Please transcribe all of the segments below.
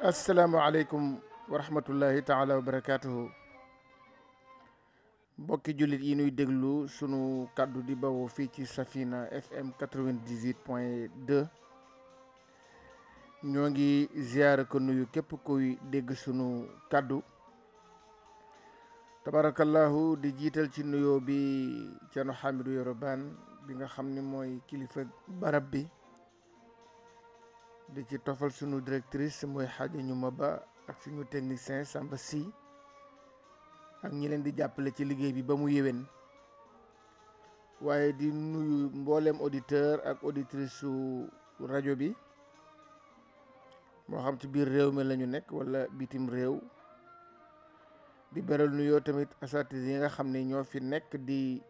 asalaamaaleykum wa rahmatullahi taala wa barakaatuhu mbokki jullit yi nuy déglu sunu kàddu di bawoo fii ci Safina FM 98.2 ñoo ngi ziyaara ko nuyu képp kuy dégg sunu kàddu tabarakallahu di jiital ci nuyoo bi Ceerno Hamidou Yero Bane bi nga xam ni mooy kilifa barab bi di ci tofal sunu directrice mooy Xaaja Ñuma Ba ak suñu technicien Samba Sy ak ñi leen di jàppale ci liggéey bi ba mu yéwén waaye di nuyu mboolem auditeur ak auditrice su rajo bi moo xam ci biir réew mi la ñu nekk wala bitim réew di beral nuyoo tamit asatis yi nga xam ne ñoo fi nekk di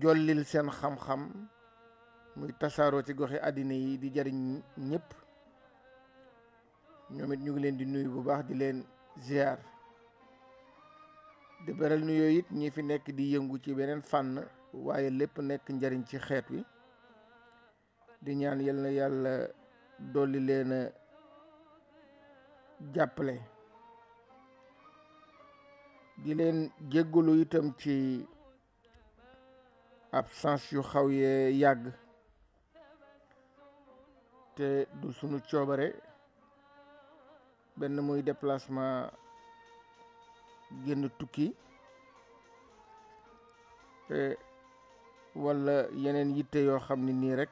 jollil seen xam-xam muy tasaaroo ci goxi àddina yi di jariñ ñëpp ñoom it ñu ngi leen di nuyu bu baax di leen ziar di beral nuyoo it ñi fi nekk di yëngu ci beneen fànn waaye lépp nekk njariñ ci xeet wi di ñaan yal na yàlla dolli leen a jàppale di leen jéggalu itam ci absence yu xaw yee yàgg te du sunu coobare benn muy déplacement génn tukki te walla yeneen yitte yoo xam ne nii rek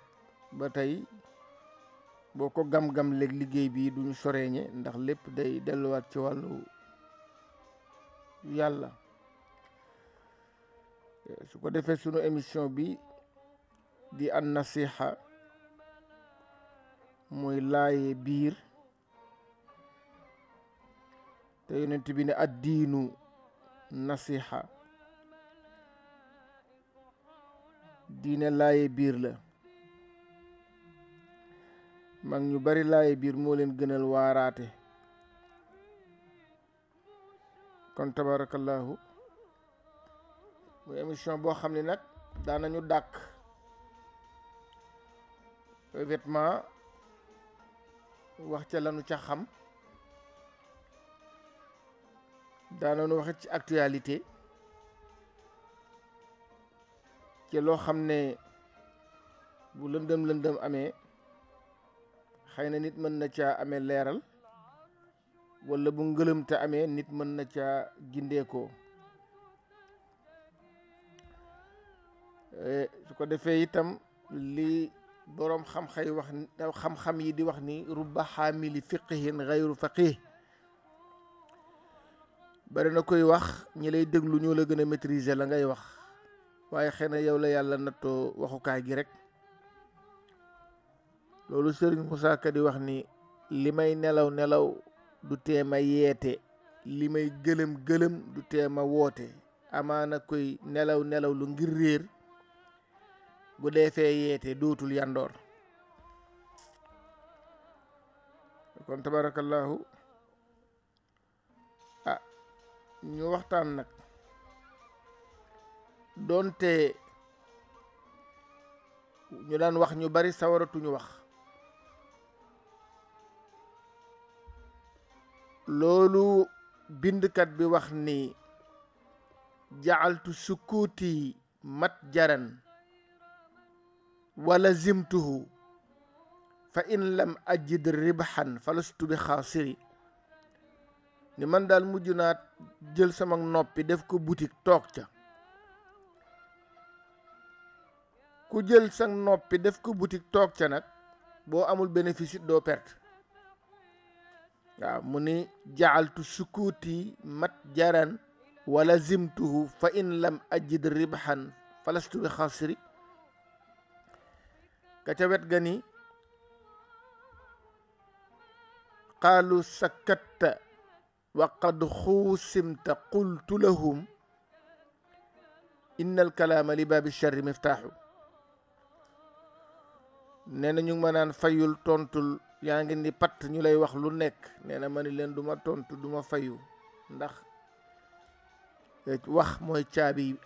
ba tey boo ko gam-gam léeg liggéey bi duñu soreeñe ndax lépp day delluwaat ci wàllu yàlla su ko defee sunu émission bi di an nasiha muy laaye biir te yonent bi ne addiinu nasiha diine laaye biir la mag ñu bari laaye biir moo leen gënal waaraate kon tabarakallahu muy émission boo xam ne nag daanañu dàkk vêtement wax ca lanu ca xam daanañu waxit ci actualité ci loo xam ne bu lëndëm amee xëy na nit mën na caa amee leeral walla bu ngëlëm te amee nit mën na caa gindeekoo su ko defee itam li boroom xam-xam yi di wax ni rubba xaamili fiqihin gayru faqih bari na koy wax ñi lay déglu ñoo la gën a maîtriser la ngay wax waaye xëy na yow la yàlla nattoo waxukaay gi rek loolu Serigne Moussa Ka di wax ni li may nelaw du tee ma yeete li may gëlëm du tee ma woote amaana koy nelaw lu ngir réer bu dee fee yeete dootul yandoor kon tabarakallahu ñu waxtaan nag doonte ñu daan wax ñu bari sawaratuñu wax loolu bindkat bi wax ni ja'altu sukuuti matjaran wala zimtuhu fa in lam ajid ribhan falastu bi xaasiri ni man daal mujj naa jël sama noppi def ko boutique toog ca ku jël sa noppi def ko boutique toog ca nag boo amul bénéfice it doo perte waaw mu ni ja'altu sukuuti matjaran wala zimtuhu fa in lam ajid ribhan falastu bi xaasiri ka ca wet ga ni qaalu sakatta wa qad xuusimta qultu lahum inna alkalaama li baabi charri miftaaxu nee na ñu ngi ma naan fayul tontul yaa ngi ni patt ñu lay wax lu nekk nee na ma ni leen du ma tontu du ma fayu ndax wax mooy caabi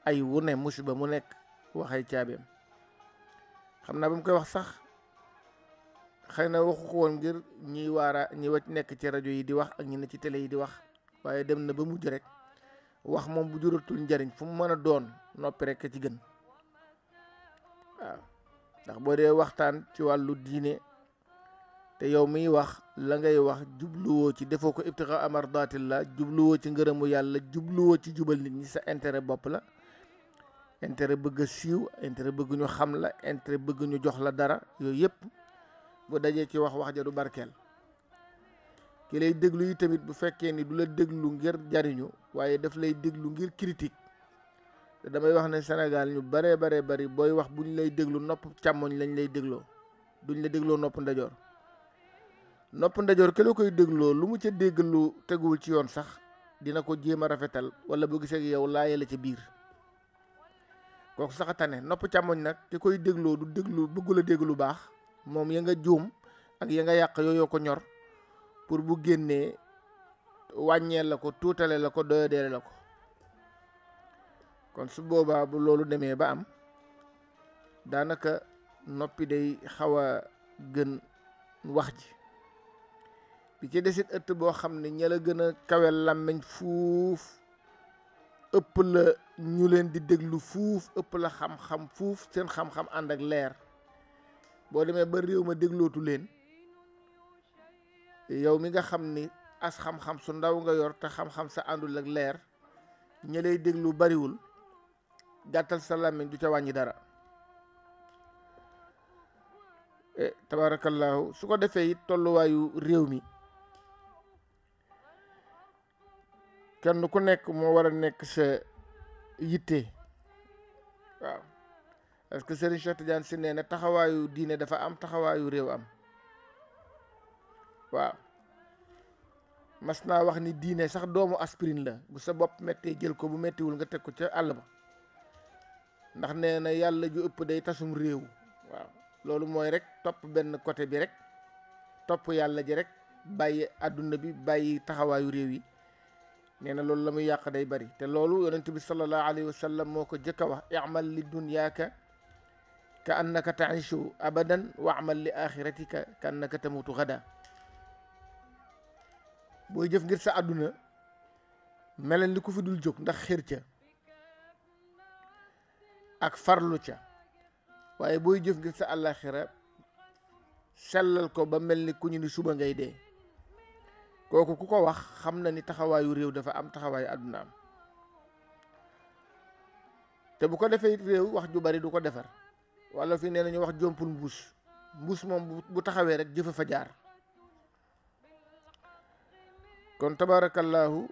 ay wu ne musiba mu nekk waxay caabeem xam naa ba mu koy wax sax xëy na waxu ko woon ngir ñiy waara ñi wacc nekk ci rajo yi di wax ak ñi ne ci télé yi di wax, waaye dem na ba mujj rek wax moom bu juratul njariñ fu mu mën a doon noppi rek ci gën. waaw ndax boo dee waxtaan ci wàllu diine te yow miy wax la ngay wax jubluwoo ci defoo ko ibtixa amardaatillah, jubluwoo ci ngërëmu yàlla, jubluwoo ci jubal nit ñi, sa intérêt bopp la, intérêt bëgg a siiw, intérêt bëgg ñu xam la, intérêt bëgg ñu jox la dara, yooyu yëpp bu dajee ci wax ja du barkeel. ki lay déglu yi tamit bu fekkee ni du la déglu ngir jariñu waaye daf lay déglu ngir critique, te damay wax ne Sénégal ñu bare bari booy wax buñ lay déglu nopp càmmoñ lañ lay dégloo, duñ la dégloo nopp ndajoor. nopp ndajoor ke la koy dégloo lu mu ca dégg lu teguwul ci yoon sax dina ko jéem a rafetal, wala bu gisee yow laaye la ca biir, kooku sax a tane. nopp càmmoñ nag ki koy dégloo du déglu, bëggula dégg lu baax, moom ya nga juum ak ya nga yàq yooyu ko ñor pour bu génnee wàññeel la ko, tuutale la ko, doyadeele la ko. kon su boobaa bu loolu demee ba am, daanaka noppi day xaw a gën wax ji. bi ci desit ëtt boo xam ne ña la gën a kawe làmmiñ fuuf, ëpp la ñu leen di déglu fuuf, ëpp la xam-xam fuuf, seen xam-xam ànd ak leer, boo demee ba réew ma déglootu leen, yow mi nga xam ni as xam-xam su ndaw nga yor te xam-xam sa àndul ak leer, ña lay déglu bariwul, gàttal sa làmmiñ du ca wàññi dara. tabaarakallaahu. su ko defee it tolluwaayu réew mi, kenn ku nekk moo war a nekk sa yitte. waaw parce que Serigne Cheikh Tidiane Sy nee na taxawaayu diine dafa am, taxawaayu réew am. waaw mas naa wax ni diine sax doomu aspirine la, bu sa bopp mettee jël ko, bu mettiwul nga teg ko ca àll ba, ndax nee na yàlla ju ëpp day tasum réew. waaw loolu mooy rek topp benn côté bi rek, topp yàlla ji rek, bàyyi àdduna bi, bàyyi taxawaayu réew yi. nee na loolu la muy yàq day bari, te loolu yonent bi sallallahu alayhi wa sallam moo ko jëkk a wax, i'mal li dunyaaka ka annaka taishu abadan wa amal li axiratika ka annaka tamutu gada. booy jëf ngir sa àdduna melal ni ku fi dul jóg ndax xër ca ak farlu ca, waaye booy jëf ngir sa àllaaxira sellal ko ba mel ni ku ñu ni suba ngay dee. kooku ku ko wax xam na ni taxawaayu réew dafa am, taxawaayu àdduna am. te bu ko defee réew wax ju bari du ko defar, wala fi nee nañu wax jompul mbuus. mbuus moom bu taxawee rek jëfa fa jaar. kon tabaarakallaahu,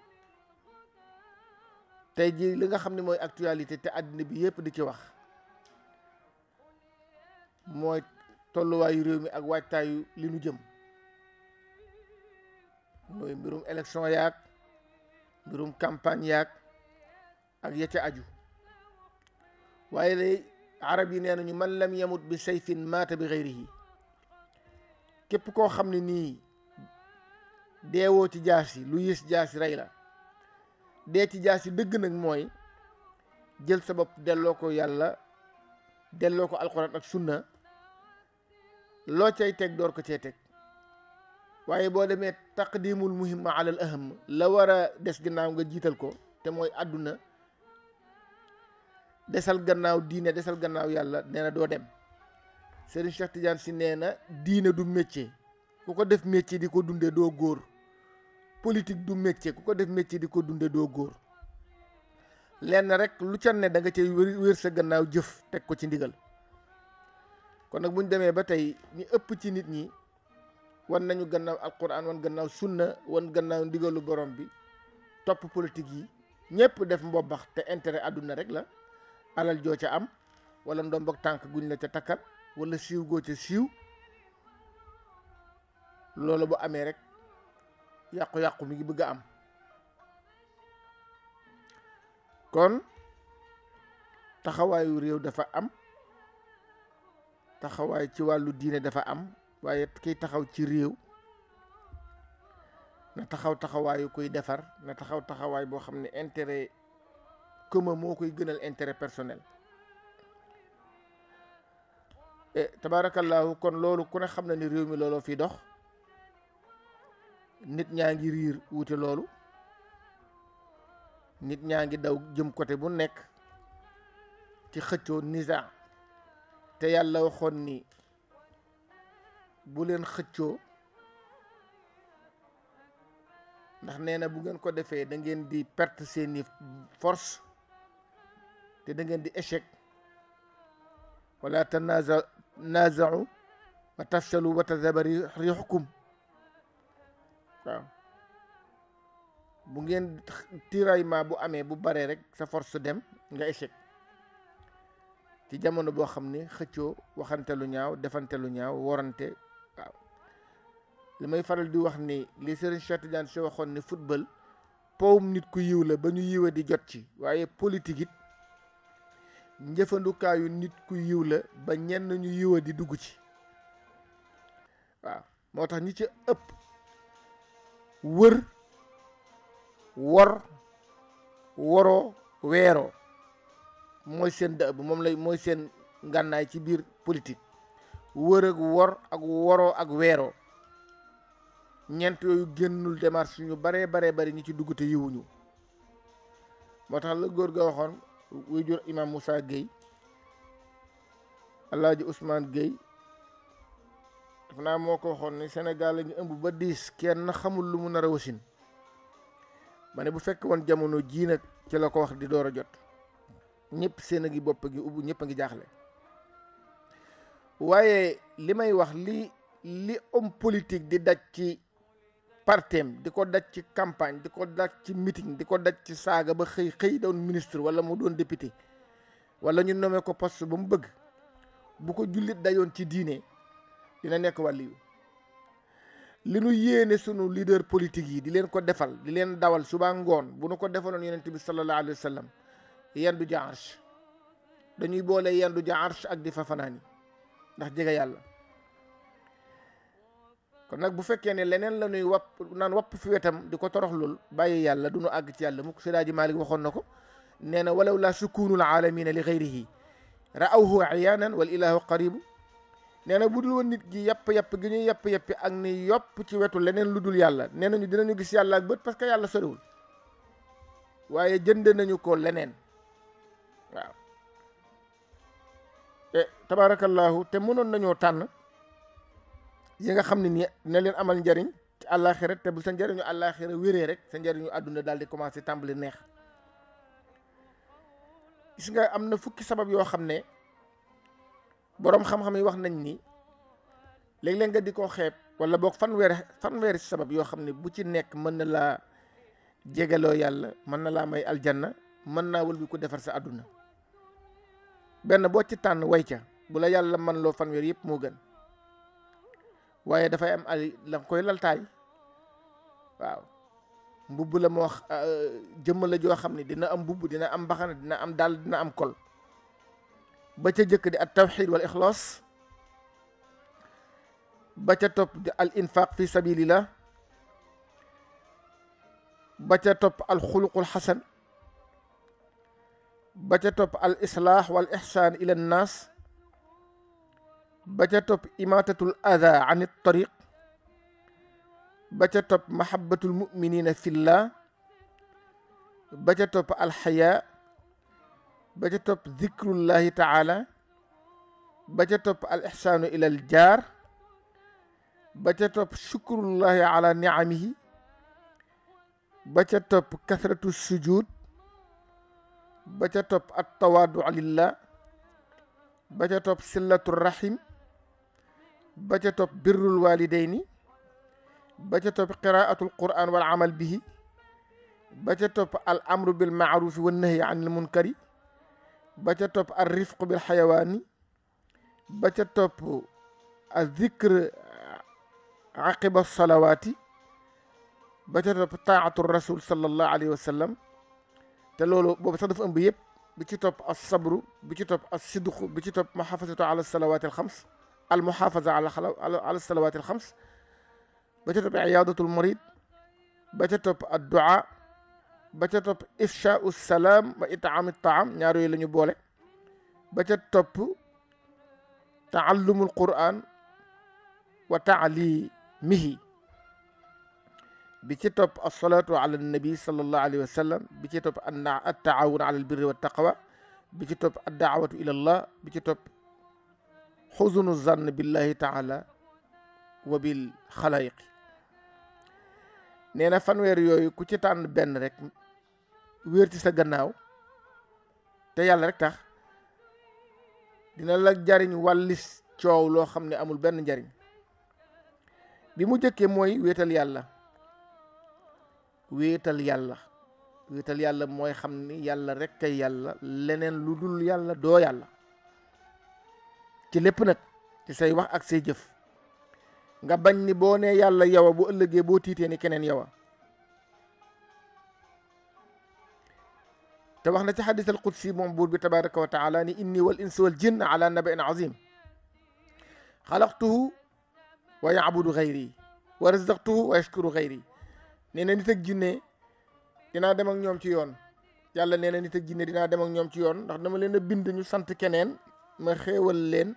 tey jii li nga xam ne mooy actualité te àddina bi yépp di ci wax, mooy tolluwaayu réew mi ak waajtaayu li nu jëm. mooy mbirum élection yaag, mbirum campagne yaag ak ya ca aju. waaye lay arab yi nee nañu man lam yamut bi sayfin maata bi xayrihi. képp koo xam ne nii deewoo ci jaasi, lu yées jaasi rey la. dee ci jaasi dëgg nag mooy jël sa bopp delloo ko yàlla, delloo ko alxuraan ak sunna, loo cay teg door ko cay teg. waaye boo demee taqdimul muhimma alal aham, la war a des gannaaw nga jiital ko, te mooy àdduna, desal gannaaw diine, desal gannaaw yàlla, nee na doo dem. Serigne Cheikh Tidiane Sy nee na diine du métier, ku ko def métier di ko dunde doo góor. politique du métier, ku ko def métier di ko dunde doo góor. lenn rek lu ca ne da nga cay wér sa gannaaw jëf teg ko ci ndigal. kon nag buñ demee ba tey ñi ëpp ci nit ñi wan nañu gannaaw alquran, wan gannaaw sunna, wan gannaaw ndigalu borom bi, topp politique yi, ñëpp def mbobbax te intérêt àdduna rek la. alal joo ca am, wala ndombok tànk guñ la ca takkal, wala siiw goo ca siiw. loolu bu amee rek yàqu-yàqu mi ngi bëgg a am. kon taxawaayu réew dafa am, taxawaay ci wàllu diine dafa am, waaye kiy taxaw ci réew na taxaw taxawaayu koy defar, na taxaw taxawaay boo xam ne intérêt commun moo koy gënal intérêt personnel. tabaarakallaahu kon loolu ku ne xam na ni réew mi looloo fi dox nit ñaa ngi riir wuute loolu nit ñaa ngi daw jëm côté bu nekk ci xëccoo nisa te yàlla waxoon ni bu leen xëccoo ndax nee na bu ngeen ko defee da ngeen di perte seeni force te da ngeen di échec wala tanaza'u wa tafshalu wa tadhhaba rihukum waaw bu ngeen tiraillement bu amee bu baree rek sa force dem nga échec ci jamono boo xam ni xëccoo waxante lu ñaaw defante lu ñaaw worante waaw li may faral di wax ni li Serigne Cheikh Tidiane Sy waxoon ni football powum nit ku yiw la ba ñu yiwa di jot ci waaye politique it njëfandukaayu nit ku yiw la ba ñenn ñu yiwa di dugg ci waaw moo tax ñi ci ëpp wër wor woroo weeroo mooy seen dëbb moom lay mooy seen ngànnaay ci biir politique wër ak wor ak woroo ak weeroo ñeent yooyu génnul démarche ñu baree bari ñi ci dugg te yiwuñu moo tax la góor ga waxoon wuy jur imam Moussa Gueye Alaaji Ousmane Gueye daf naa moo ko waxoon ni Sénégal la ñu ëmb ba 10 kenn xamul lu mu nar a wasin ma ne bu fekk woon jamono jii nag ci la ko wax di door a jot ñëpp seen a ngi bopp gi ubbu ñëpp a ngi jaaxle waaye li may wax li homme politique di daj ci partem di ko daj ci campagne di ko daj ci meeting di ko daj ci saaga ba xëy doon ministre wala mu doon député wala ñu nommé ko poste ba mu bëgg bu ko jullit dayoon ci diine dina nekk wàlliyu li nu yéene sunu leader politique yi di leen ko defal di leen dawal suba ngoon bu nu ko defaloon yonent bi sallallahu alayhi wa sallam yendu ja arsh dañuy boole yendu ja arsh ak di fa fanaani ndax jege yàlla kon nag bu fekkee ne leneen la ñuy wapp fi wetam di ko torox lool bàyyi yàlla du nu àgg ci yàlla mukk Seydi Maalik waxoon na ko nee na walaw la sukunul alamina li gayrihi ra'awhu iyaanan wal ilahu qaribu nee na bu dul woon nit gi yàpp gi ñuy yàpp ak ni yopp ci wetu leneen lu dul yàlla nee nañu dinañu gis yàlla ak bët parce que yàlla soriwul waaye jënd nañu ko leneen waaw tabarakallahu te mënoon nañoo tànn yi nga xam ne ni dina leen amal njariñ ci àllaaxira te bu sa njariñu àllaaxira wéree rek sa njariñu àdduna daal di commencé tàmbali neex gis nga am na fukki sabab yoo xam ne boroom xam-xam yi wax nañ ni léeg-léeg nga di ko xeeb wala boog fanweeri sabab yoo xam ne bu ci nekk mën na laa jegeloo yàlla mën na laa may aljanna mën naa wël bi ko defar sa àdduna benn boo ci tànn way ca bu la yàlla man loo fanweer yëpp moo gën waaye dafay am ay la koy laltaay waaw mbubb la moo jëmm la joo xam ne dina am mbubb dina am mbaxana dina am dàll dina am kol ba ca jëkk di at tawxid wal ixlaas ba ca topp di al infaq fi sabilillah ba ca topp al xuluqul xasan ba ca topp al islaax wal ixsaan ila nnaas ba ca topp imaatatul ada an it tariq ba ca topp mahabbatul muminina fillah ba ca topp alxayaa ba ca topp zikrullahi taala ba ca topp al ixsaanu ila al jaar ba ca topp shukrullahi ala niamihi ba ca topp kasratu sujud ba ca topp at tawaadu lillah ba ca topp sillatu rahim ba ca topp birrul walidayni ba ca topp qiraatul quran wal amal bihi ba ca topp al amru bil maarufi wan nahyi anil munkari ba ca topp al rifqu bil xayawaani ba ca topp al zikr aqiba salawaati ba ca topp taatu rasul sallallahu alayhi wa sallam te loolu boobu sax dafa ëmb yëpp bi ci topp as sabru bi ci topp as sidqu bi ci topp muxaafazatu ala salawaati al xams al muxaafaza ala salawaati al xams ba ca topp iyaadatul marid ba ca topp addu'a ba ca topp ifshaau salaam wa itaami taam ñaar yooyu la ñu boole ba ca topp taallumul quran wa taalimihi, bi ci topp asalaatu ala nabi sallallahu alayhi wa sallam, bi ci topp at taawun ala albirri wa taqwa, bi ci topp ad daawatu ila allah, bi ci topp xusnu zann billahi taala wa bil xalaayiqi. nee na fanweer yooyu ku ci tànn benn rek wéer ci sa gannaaw te yàlla rek tax, dina la jariñ wàllis coow loo xam ne amul benn njariñ. bi mu jëkkee mooy wéetal yàlla. wéetal yàlla mooy xam ni yàlla rek kay yàlla, leneen lu dul yàlla doo yàlla ci lépp nag, ci say wax ak say jëf. nga bañ ni boo nee yàlla yow bu ëllëgee boo tiitee ni keneen yow. te wax na ci xadis al qudsi moom buur bi tabaraka wa taala ni inni wal insi wal jinn ala nabain azim xalaqtuhu wa yaabudu xayri wa razaqtuhu wa yashkuru xayri. nee na nit ak jinne dinaa dem ak ñoom ci yoon. yàlla nee na nit ak jinne dinaa dem ak ñoom ci yoon, ndax dama leen a bind ñu sant keneen ma xéewal leen,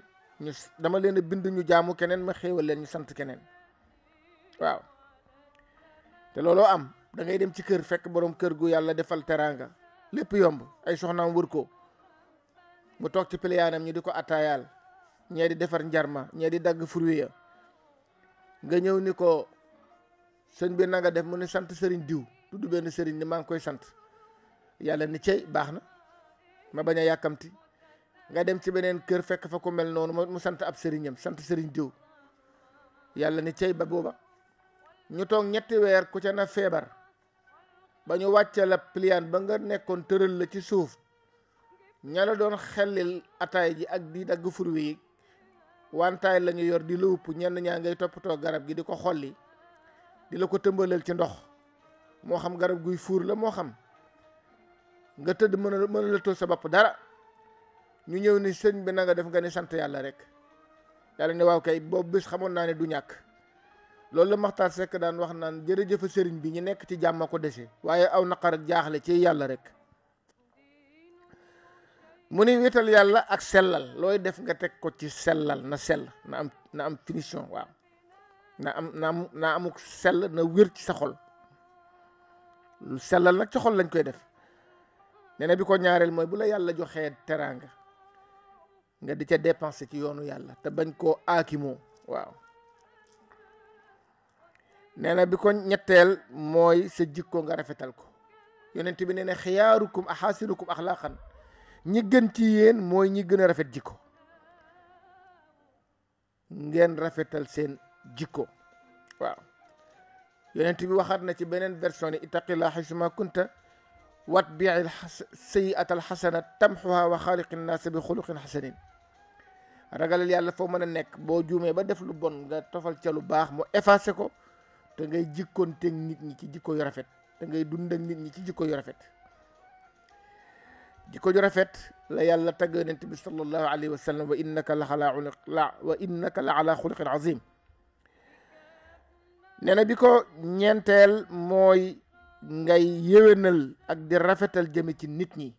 dama leen a bind ñu jaamu keneen ma xéewal leen ñu sant keneen. waaw te looloo am. da ngay dem ci kër fekk borom kër gu yàlla defal teraanga, lépp yomb, ay soxnaam wër ko, mu toog ci piliyaanam ñu di ko attaayaal, ñee di defar njarma, ñee di dagg fruit ya. nga ñëw ni ko sëñ bi na nga def, mu ne sant sëriñ diw, tudd benn sëriñ ni maa ngi koy sant. yàlla ni cey baax na, ma bañ a yàkkamti. nga dem ci beneen kër fekk fa ku mel noonu mu sant ab sëriñam, sant sëriñ diw. yàlla ni cey ba booba. ñu toog 3 weer ku ca na feebar, ba ñu wàcce la pliaan ba nga nekkoon tëral la ci suuf, ña la doon xellil ataay ji ak di dagg furwi yi wantaay la ñu yor di la upp, ñenn ñaa ngay toppatoo garab gi di ko xolli, di la ko tëmbalal ci ndox, moo xam garab guy fuur la moo xam. nga tëdd mën a la too sa bopp dara. ñu ñëw ni sëñ bi na nga def, nga ni sant yàlla rek. yàlla ne waaw kay, boobu bés xamoon naa ne du ñàkk. loolu la Maxtaar Sekk daan wax naan jërëjëf sëriñ bi, ñu nekk ci jàmm ko dese, waaye aw naqar ak jaaxle ci yàlla rek. mu ni wéetal yàlla ak sellal, looy def nga teg ko ci sellal, na sell, na am finition. waaw na amuk sell, na wér ci sa xol. lu sellal nag ci xol lañ koy def. nee na bi ko ñaareel mooy bu la yàlla joxee teraanga nga di ca dépenser ci yoonu yàlla te bañ koo aakimoo. waaw nee na bi ko ñetteel mooy sa jikko nga rafetal ko. yonent bi nee na xiyaarukum axaasinukum axlaaqan, ñi gën ci yéen mooy ñi gën a rafet jikko. ngeen rafetal seen jikko. waaw yonent bi waxaat na ci beneen version ni ittaqillaa xaysuma kunta watbi'il sayyi'ata alxasana tamxuha wa xaaliqi nnaasa bi xuluqin xasanin. ragalal yàlla foo mën a nekk, boo juumee ba def lu bon nga tofal ca lu baax mu effacé ko, te ngay jikkoonteeg nit ñi ci jikko yu rafet, te ngay dund ak nit ñi ci jikko yu rafet. jikko ju rafet la yàlla tagg yonent bi sallallahu alayhi wa sallam, wa innaka la ala xuluqin azim. nee na bi ko ñeenteel mooy ngay yéwénal ak di rafetal jëme ci nit ñi.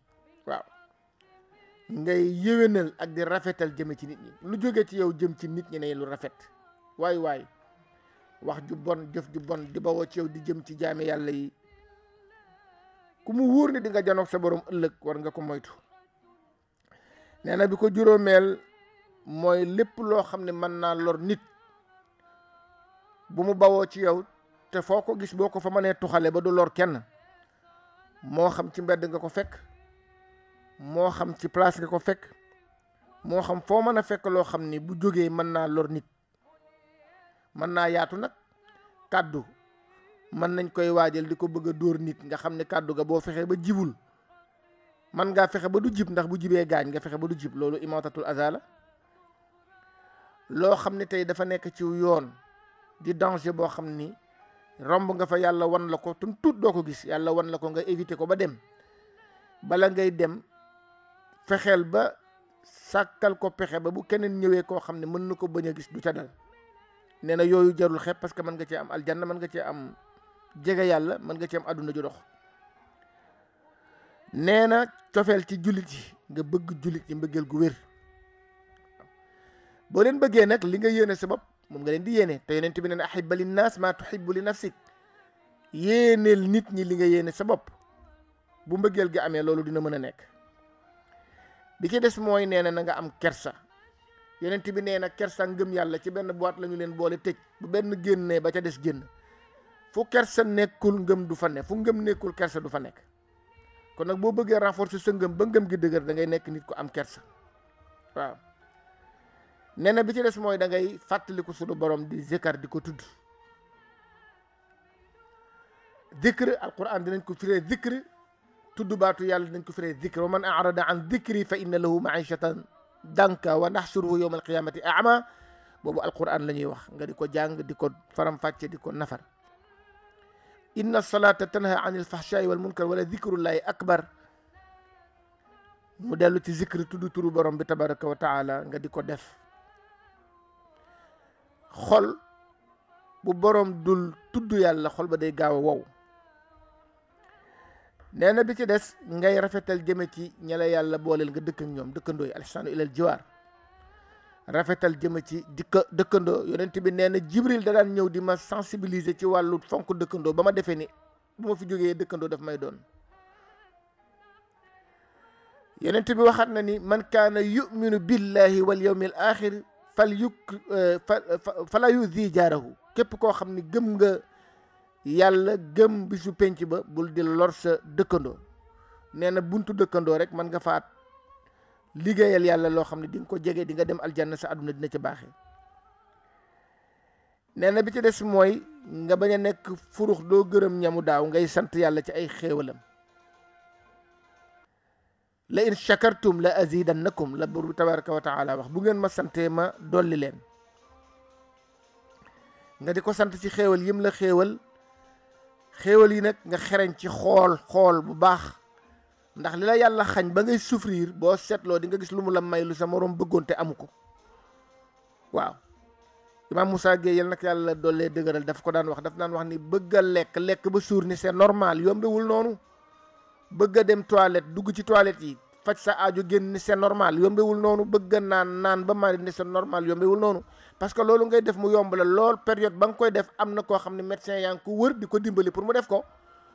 waaw ngay yéwénal ak di rafetal jëme ci nit ñi. lu jóge ci yow jëm ci nit ñi ne lu rafet. waay wax ju bon, jëf ju bon di bawoo ci yow di jëm ci jaami yàlla yi, ku mu wóor ni di nga janoog sa borom ëllëg, war nga ko moytu. nee na bi ko juróomeel mooy lépp loo xam ne mën naa lor nit, bu mu bawoo ci yow te foo ko gis boo ko fa mënee tuxale ba du lor kenn, moo xam ci mbedd nga ko fekk, moo xam ci place nga ko fekk, moo xam foo mën a fekk loo xam ni bu jógee mën naa lor nit. mën naa yaatu nag. kàddu mën nañ koy waajal di ko bëgg a dóor nit, nga xam ne kàddu ga boo fexee ba jibul, man ngaa fexe ba du jib, ndax bu jibee gaañ nga fexe ba du jib. loolu imaatatul azala. loo xam ne tey dafa nekk ci yoon di danger boo xam ni romb nga fa, yàlla wan la ko tun tuut doo ko gis, yàlla wan la ko, nga éviter ko ba dem. bala ngay dem fexeel ba sàkkal ko pexe ba bu keneen ñëwee koo xam ne mën na ko bañ a gis du ca dal. nee na yooyu jarul xeeb, parce que mën nga cee am aljanna, mën nga cee am jege yàlla, mën nga cee am àdduna ju dox. nee na cofeel ci jullit yi, nga bëgg jullit yi mbëggeel gu wér. boo leen bëggee nag li nga yéene sa bopp moom nga leen di yéene te yonent bi neen ahibba linnaas maa tuhibbu li nafsik yéeneel nit ñi li nga yéene sa bopp bu mbëggeel gi amee loolu dina mën a nekk. bi ci des mooy nee na nga am kersa yonent bi nee na kersa ngëm yàlla ci benn boîte la ñu leen boole tëj bu benn génnee ba ca des génn fu kersa nekkul ngëm du fa ne fu ngëm nekkul kersa du fa nekk. kon nag boo bëggee renforcer sa ngëm ba ngëm gi dëgër da ngay nekk nit ku am kersa waaw. nee na bi ci des mooy da ngay fàttaliku sunu borom di zikar di ko tudd. dikr alquran dinañ ko firee dikr tudd baatu yàlla dinañ ko firee dikr wa man arada an dikri fa inna lahu maishatan danka wa naxsuruhu yawma alqiyamati ama boobu alquran la ñuy wax nga di ko jàng di ko faram-fàcce di ko nafar. inna salata tanha an ilfahshai wal munkar wala dikrullahi akbar mu dellu ci zikr tudd turu borom bi tabaraka wa taala nga di ko def. xol bu borom dul tudd yàlla xol ba day gaaw a wow. nee na bi ci des ngay rafetal jëme ci ña la yàlla booleel nga dëkk ak ñoom dëkkandoo yi alihsaanu ilal jiwaar rafetal jëme ci dëkkandoo yonent bi nee na jibril da daan ñëw di ma sensibiliser ci wàllu fonk dëkkandoo ba ma defee ni bu ma fi jógee dëkkandoo daf may doon. yonent bi waxaat na ni man kaana yuminu billahi wal yawmil axir fala yuzi jaarahu képp koo xam ni gëm nga yàlla gëm bisu penc ba bul di lor sa dëkkandoo. nee na buntu dëkkandoo rek man nga faat liggéeyal yàlla loo xam ne di nga ko jege di nga dem aljanna sa àdduna dina ca baaxee. nee na bi ci des mooy nga bañ a nekk furux doo gërëm ñamu daaw ngay sant yàlla ci ay xéewalam. la in shakartum la azidannakum la buur bi tabaraka wa taala wax bu ngeen ma santee ma dolli leen. nga di ko sant ci xéewal yim la xéewal yi nag nga xereñ ci xool bu baax ndax li la yàlla xañ ba ngay souffrir boo seetloo di nga gis lu mu la may lu sa moroom bëggoon te amu ko. waaw Imam Moussa Gueye yal nag yàlla dollee dëgëral daf ko daan wax ni bëgg a lekk ba suur ni c'est normal yombewul noonu. bëgg a dem toilette dugg ci toilette yi faj sa aajo génn ni c'est normal yombewul noonu. bëgg a naan ba mari ni c'est normal yombewul noonu. parce que loolu ngay def mu yomb la lool période ba nga koy def am na koo xam ne médecin yaa ngi ko wër di ko dimbali pour mu def ko.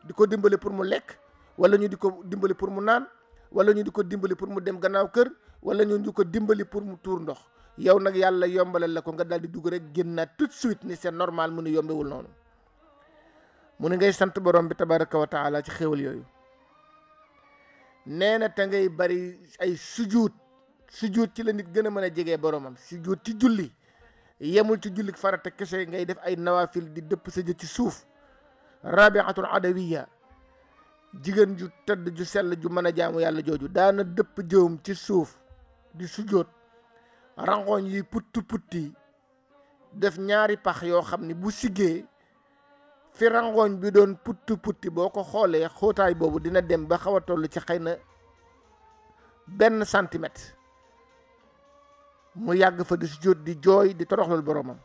di ko dimbali pour mu lekk wala ñu di ko dimbali pour mu naan wala ñu di ko dimbali pour mu dem gannaaw kër wala ñu di ko dimbali pour mu tuur ndox. yow nag yàlla yombalal la ko nga daal di dugg rek génnaat tout de suite ni c'est normal mu ne yombewul noonu. mu ne ngay sant borom bi tabaraka wa taala ci xéwal yooyu. nee na te ngay bari ay sujjuut ci la nit gën a mën a jegee boromam sujjuut ci julli yemul ci julli farata kese ngay def ay nawafil di dëpp sa jë ci suuf. rabiatul adawiya jigéen ju tëdd ju sell ju mën a jaamu yàlla jooju daana dëpp jëwum ci suuf di sujjuut rangoñ yi putti def ñaari pax yoo xam ni bu siggee fi rangoñ bi doon putti boo ko xoolee xóotaay boobu dina dem ba xaw a toll ci xëy na 1 centimètre mu yàgg fa di sujjóot di jooy di toroxlul boromam.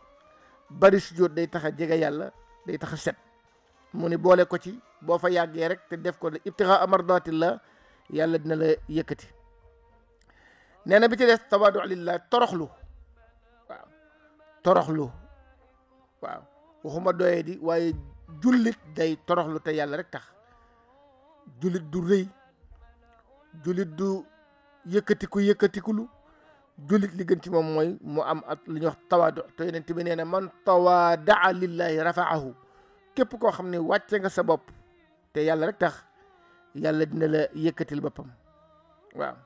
bari sujjóot day tax a jege yàlla day tax a set. mu ni boole ko ci boo fa yàggee rek te def ko ibtigaa mardatillah yàlla dina la yëkkati. nee na bi ci des tawaadu lillah toroxlu waaw waxuma doyee di waaye jullit day toroxlu te yàlla rek tax. jullit du rëy jullit du yëkkatikulu jullit li gën ci moom mooy mu am ak li ñuy wax tawaadu te yonent bi nee na man tawaadaa lillahi rafaahu képp koo xam ne wàcce nga sa bopp te yàlla rek tax yàlla dina la yëkkatil boppam. waaw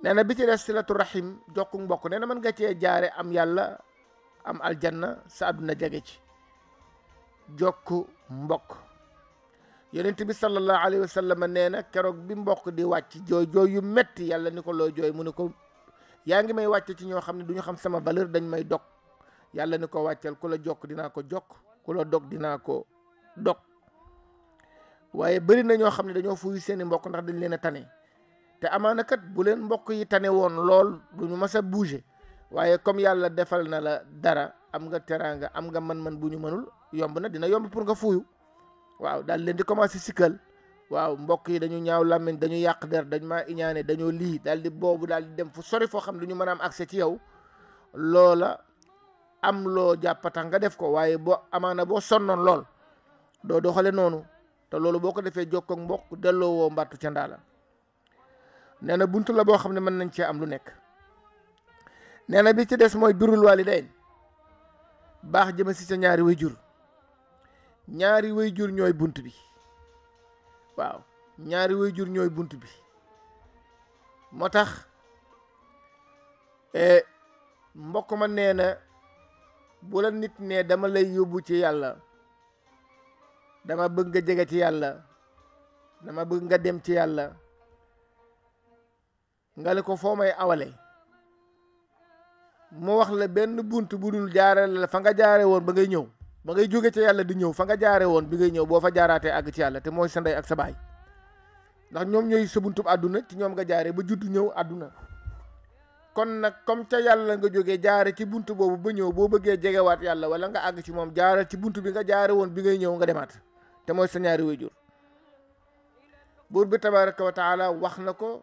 nee na bi ci des silatu rahim jokku mbokk nee na mën nga cee jaare am yàlla am aljanna sa àdduna jage ci jokku mbokk. yonent bi sallallahu alayhi wa sallam nee na keroog bi mbokk di wàcc jooy yu metti yàlla ni ko loo jooy mu ne ko yaa ngi may wàcce ci ñoo xam ne du ñu xam sama valeur dañ may dog. yàlla ni ko wàccal ku la jokk dinaa ko jokk ku la dog dinaa ko dog. waaye bëri na ñoo xam ne dañoo fuy seeni mbokk ndax dañ leen a tane te amaana kat bu leen mbokk yi tane woon lool du ñu mas a bouger waaye comme yàlla defal na la dara am nga teraanga am nga man-man bu ñu mënul yomb na dina yomb pour nga fuuyu. waaw daal leen di commencé sikkal waaw mbokk yi dañu ñaaw làmmiñ dañu yàq der dañ maa iñaane dañoo lii daal di boobu daal di dem fu sori foo xam ne du ñu mën a am accès ci yow loola am loo jàppatax nga def ko, waaye boo amaana boo sonnoon lool doo doxale noonu. te loolu boo ko defee jokkoog mbokk delloo woo mbattu ca ndaala. nee na buntu la boo xam ne mën nañ cee am lu nekk. nee na bi ci des mooy birrul waalidayn, baax jëme si sa ñaari wayjur. ñaari wayjur ñooy bunt bi. waaw ñaari wayjur ñooy bunt bi. moo tax mbokk ma nee na bu la nit ne dama lay yóbbu ci yàlla, dama bëgg nga jege ci yàlla, dama bëgg nga dem ci yàlla, nga ne ko foo may awale, mu wax la benn bunt bu dul jaare la fa nga jaare woon ba ngay ñëw, ba ngay jóge ci yàlla di ñëw, fa nga jaare woon bi ngay ñëw boo fa jaaraatee àgg ci yàlla, te mooy sa ndey ak sa baay. ndax ñoom ñooy sa buntub àdduna, ci ñoom nga jaare ba juddu ñëw àdduna. kon nag comme ca yàlla nga jógee jaare ci bunt boobu ba ñëw, boo bëggee jegewaat yàlla wala nga àgg ci moom jaaral ci bunt bi nga jaare woon bi ngay ñëw nga demaat, te mooy sa ñaari wayjur. buur bi tabaraka wa taala wax na ko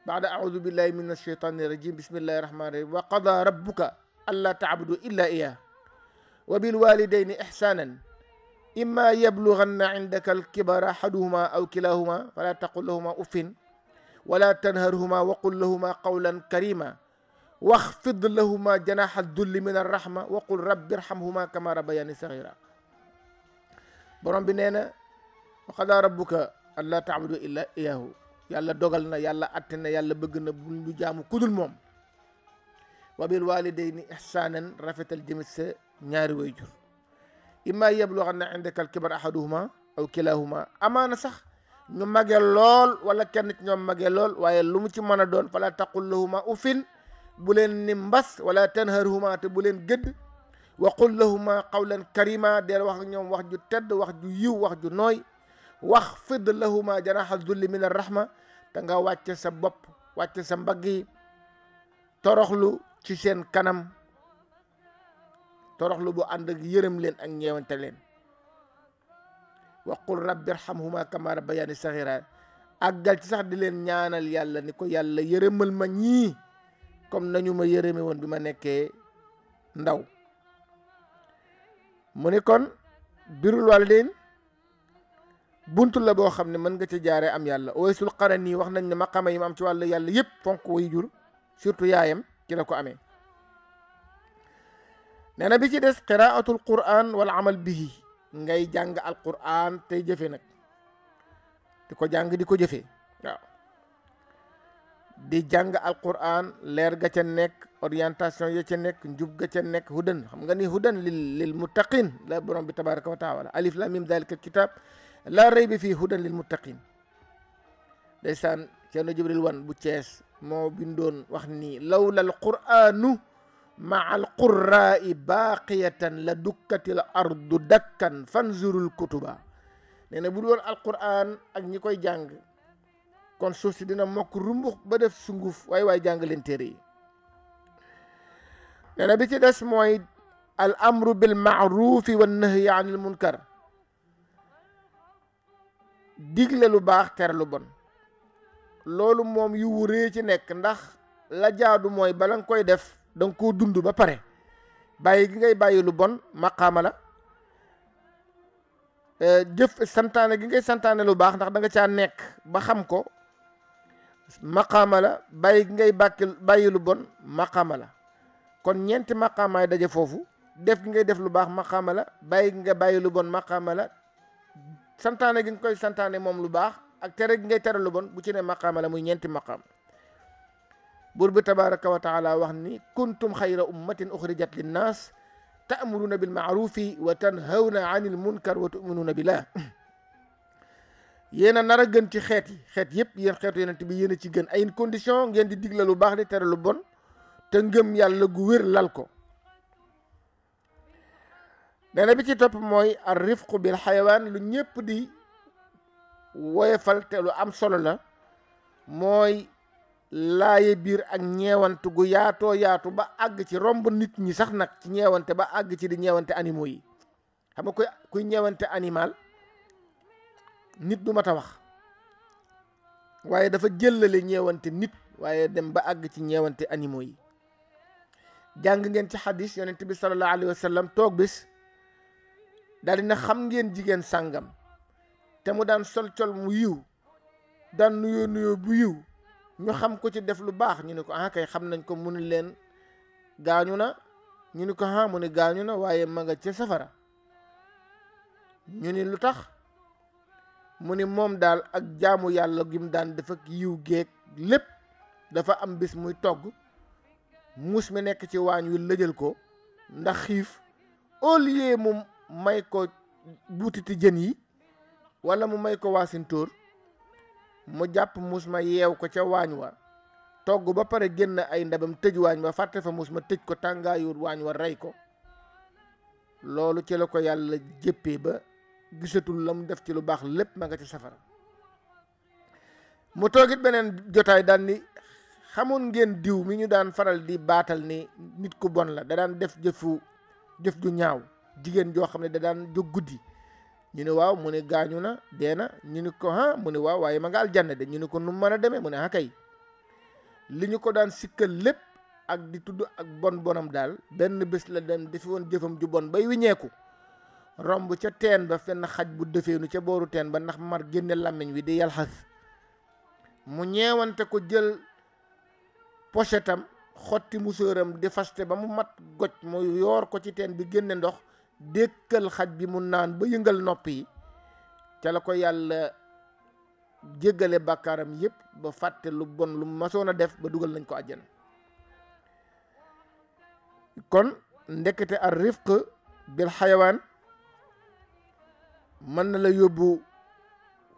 baada audu billahi min alsheytani irrajim, bismillahi rahmani rahim, wa qada rabbuka alla taabudu illa iyah wa bilwalidayni ihsanan imma yablughanna indaka alkibara ahaduhuma aw kilahuma fala taqul lahuma uffin wala tanharhuma wa qul lahuma qawlan karima waxfid lahuma janaha dulli min arrahma wa qul rabbi irhamhuma kama rabbayani saghira. borom bi nee na wa qada rabbuka alla taabudu illa iyahu, yàlla dogal na, yàlla atte na, yàlla bëgg na bu ñu jaamu kudul moom. wa bil walidayni ihsanan, rafetal jëmit sa ñaari wayjur. imma yablughanna indaka al-kibara ahaduhuma aw kilahuma, amaana sax ñu magee lool wala kenn ci ñoom magee lool, waaye lu mu ci mën a doon, fala taqul lahuma uffin, bu leen ni mbas, wala tanharhuma, te bu leen gëdd, wa qul lahuma qawlan karima, deel wax ak ñoom wax ju tedd, wax ju yiw, wax ju nooy. waxfid lahuma janaha dulli min arrahma, te nga wàcce sa bopp, wàcce sa mbagg yi, toroxlu ci seen kanam, toroxlu bu ànd ak yërëm leen ak ñeewante leen. wa qul rabbi irhamhuma kama rabbayani saghira, àggal ci sax di leen ñaanal yàlla ni ko yàlla yërëmal ma ñii comme nañu ma yërëme woon bi ma nekkee ndaw. mu ni kon birrul walidayn buntu la boo xam ne mën nga ci jaaree am yàlla. Uwaysul Qarani wax nañ ne maqama yi mu am ci wàllu yàlla yëpp fonk wayjur, surtout yaayam ci la ko amee. nee na bi ci des qiraatul quran wal amal bihi, ngay jàng alquran tey jëfe nag, di ko jàng di ko jëfe. waaw di jàng alquran, leer ga ca nekk, orientation ya ca nekk, njub ga ca nekk, hudan, xam nga ni hudan lil muttaqin la borom bi tabaraka wa taala, alif lam mim dalika kitab la rayba fii hudan lil muttaqin. ndeysaan Ceerno Jibril Wan bu Cees moo bindoon wax ni lawla al quranu maa al qurraai baqiyatan la dukkatil ardu dakkan fanzurul kutuba. nee na bu doon alquran ak ñi koy jàng, kon suuf si dina mokk rumbux ba def sunguf, waay waay jàng leen téere yi. nee na bi ci des mooy al amru bil maarufi wa nahyi anil munkar, digle lu baax tere lu bon. loolu moom yu wuree ci nekk, ndax la jaadu mooy bala nga koy def da nga koo dund ba pare. bàyyi gi ngay bàyyi lu bon maqaama la, jëf santaane gi ngay santaane lu baax ndax da nga caa nekk ba xam ko, maqaama la. bàyyi gi ngay bàyyi lu bon maqaama la. kon ñeenti maqaamaay daje foofu. def gi ngay def lu baax maqaama la, bàyyi gi nga bàyyi lu bon maqaama la, santaane gi nga koy santaane moom lu baax ak tere gi ngay tere lu bon, bu ci ne maqaama la, muy ñeenti maqaam. buur bi tabaraka wa taala wax ni kuntum xayra ummatin uxrijat linnaas ta'muruna bil ma'rufi wa tanhawna anil munkar wa tu'minuna billah. yéen a nar a gën ci xeet yi, xeet yëpp yéen xeetu yonent bi yéen a ci gën, ay condition ngeen di digle lu baax di tere lu bon, te ngëm yàlla gu wér lal ko. nee na bi ci topp mooy ar rifqu bil xayawaan, lu ñëpp di woyefal te lu am solo la, mooy laaye biir ak ñeewante gu yaatoo yaatu ba àgg ci romb nit ñi sax nag ci ñeewante, ba àgg ci di ñeewante animaux yi. xam nga kuy ñeewante animal nit du mat a wax, waaye dafa jëllale ñeewante nit, waaye dem ba àgg ci ñeewante animaux yi. jàng ngeen ci xadis yonent bi sallallahu alayhi wa sallam toog bis daal dina xam ngeen jigéen sàngam te mu daan sol col mu yiw daan nuyoo bu yiw ñu xam ko ci def lu baax ñu ne ko kay xam nañ ko mu ni leen gaañu na ñu ni ko mu ni gaañu na waaye ma nga ca safara ñu ni lu tax mu ni moom daal ak jaamu yàlla gi mu daan def ak yiw géeg lépp dafa am bis muy togg muus mi nekk ci waañ wi lëjal ko ndax xiif au lieu mu may ko buutiti jën yi wala mu may ko waasintóor mu jàpp muus ma yeew ko ca waañ wa togg ba pare génn ay ndabam tëj waañ wa fàtte fa muus ma tëj ko tàngaayu waañ wa rey ko loolu ci la ko yàlla jéppee ba gisatul la mu def ci lu baax lépp ma nga ci safara mu toogit beneen jotaay daan ni xamoon ngeen diw mi ñu daan faral di baatal ni nit ku bon la da daan def jëf ju ñaaw jigéen joo xam ne da daan jóg guddi ñu ne waaw mu ne gaañu na dee na ñu ne ko mu ne waaw waaye ma nga aljanna de ñu ne ko nu mën a demee mu ne kay li ñu ko daan sikkal lépp ak di tudd ak bonam daal benn bés la dem defi woon jëfam ju bon bay wiñeeku romb ca teen ba fenn xaj bu defeenu ca booru teen ba ndax mar génne làmmiñ wi di yalxas mu ñeewante ko jël pochetam xotti musóoram di faste ba mu mat goj mu yoor ko ci teen bi génne ndox dékkal xaj bi mu naan ba yëngal nopp yi ca la ko yàlla jéggale bàkkaaram yépp ba fàtte lu bon lu masoon a def ba dugal nañ ko àjjana kon ndekete ar rifq bil xayawaan mën na la yóbbu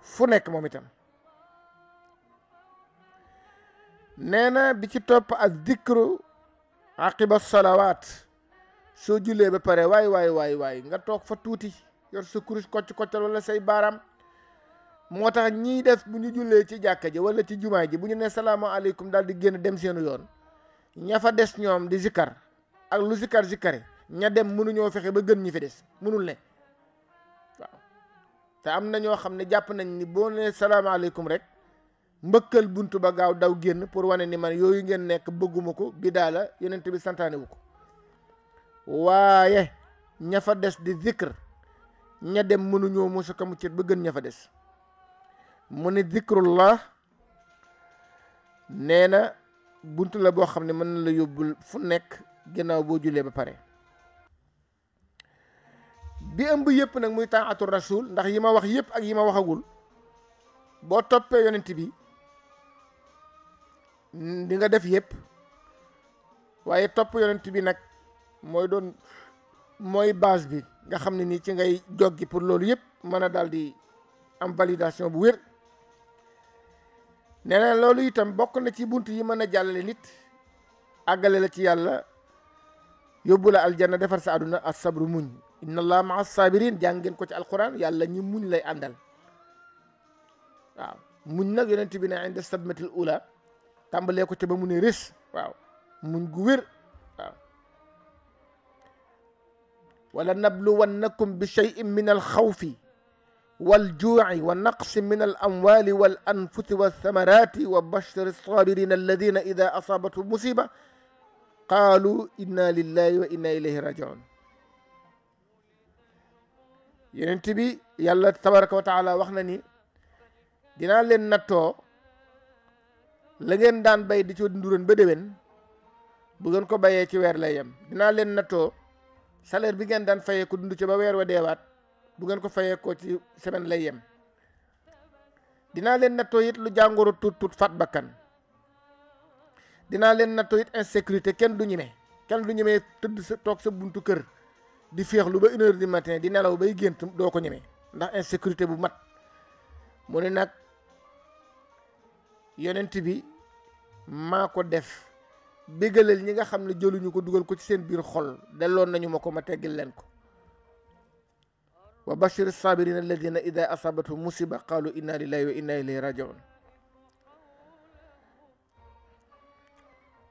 fu nekk moom itam nee na bi ci topp ak dikru aqiba salawaat soo jullee ba pare waay nga toog fa tuuti yor sa kurus koccal wala say baaraam moo tax ñiy def bu ñu jullee ci jàkka ji wala ci jumaa ji bu ñu ne salaamaaleykum daal di génn dem seenu yoon ña fa des ñoom di zikkar ak lu zikkare ña dem mënuñoo fexe ba gën ñi fi des mënul ne waaw te am na ñoo xam ne jàpp nañ ni boo ne salaamaaleykum rek mbëkkal buntu ba gaaw daw génn pour wane ni man yooyu ngeen nekk bëgguma ko bidaa la yonent bi santaane wu ko waaye ña fa des di zikr ña dem mënuñoo musaka mu cët ba gën ña fa des mu ni zikrullah nee na buntu la boo xam ne mën na la yóbbul fu nekk ginnaaw boo julee ba pare bi ëmb yëpp nag muy taatu rasul ndax yi ma wax yëpp ak yi ma waxagul boo toppee yonent bi di nga def yëpp waaye topp yonent bi nag mooy base bi nga xam ne nii ci ngay joggi pour loolu yëpp mën a daal di am validation bu wér nee na loolu itam bokk na ci bunt yi mën a jàllale nit àggale la ci yàlla yóbbu la aljanna defar sa àdduna as sabru muñ inna allah maa sabirin jàng ngeen ko ci alquran yàlla ñi muñ lay àndal waaw muñ nag yonent bi ne inda sadmatil ula tàmbalee ko ca ba mu ne rés waaw muñ gu wér waaw wala nabluwannakum bi shay'in min al xawfi wal juu'i wa naqsi min al amwali wal anfusi wa thamarati wa bashir as-sabirin alladina ida asabatu musiba qaalu inna lillahi wa inna ilayhi rajiun yonent bi yàlla tabaraka wa taala wax na ni dinaa leen nattoo la ngeen daan bay di ci nduroon ba déwén bu ngeen ko bayee ci weer lay yem dinaa leen nattoo salaire bi ngeen daan fayee ko dund ci ba weer wa deewaat bu ngeen ko fayee ko ci semaine lay yem dinaa leen nattoo it lu jàngoro tuut faat bakkan dinaa leen nattoo it insécurité kenn du ñemee tëdd sa toog sa buntu kër di féexlu ba 1h du matin di nelaw bay gént doo ko ñemee ndax insécurité bu mat mu ne nag yonent bi maa ko def bégalal ñi nga xam ne jëluñu ko dugal ko ci seen biir xol delloon nañu ma ko ma teggil leen ko wa bashir as-sabirin alladina ida asabatu musiba qalu inna lillahi wa inna ilayhi rajiun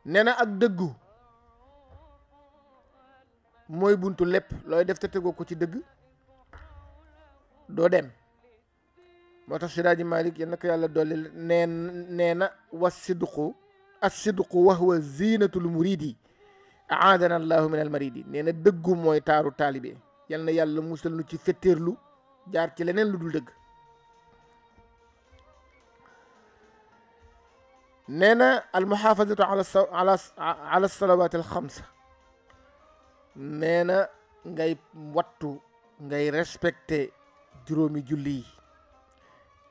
nee na ak dëggu mooy buntu lépp looy def te tegoo ko ci dëgg doo dem moo tax Siraaji Malik yéen nako yàlla dolli nee na wa sidqu as-sidqu wa huwa zinatul muridi aadana allahu min al maridi nee na dëggu mooy taaru taalibe yal na yàlla musal nu ci fetteerlu jaar ci leneen lu dul dëgg. nee na al muhaafazatu ala salawaat al xamsa nee na ngay wattu ngay respecté juróomi julli yi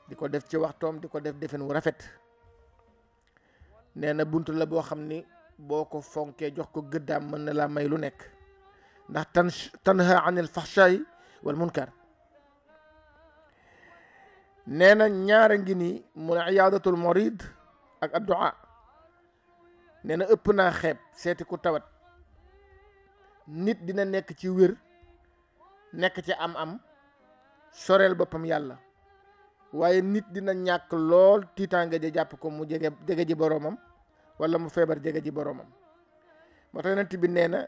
di ko def ci waxtoom di ko def defen wu rafet. nee na bunt la boo xam ni boo ko fonkee jox ko gëddaam mën na laa may lu nekk ndax tanha anil fahshaay wal munkar. nee na ñaara ngi ni mu ne iyaadatul marid ak addu'a. nee na ëpp naa xeeb seeti ku tawat. nit dina nekk ci wér nekk ci am soreel boppam yàlla waaye nit dina ñàkk lool tiitaange ja jàpp ko mu jege ji boroomam wala mu feebar jege ji boroomam. moo tax yonent bi nee na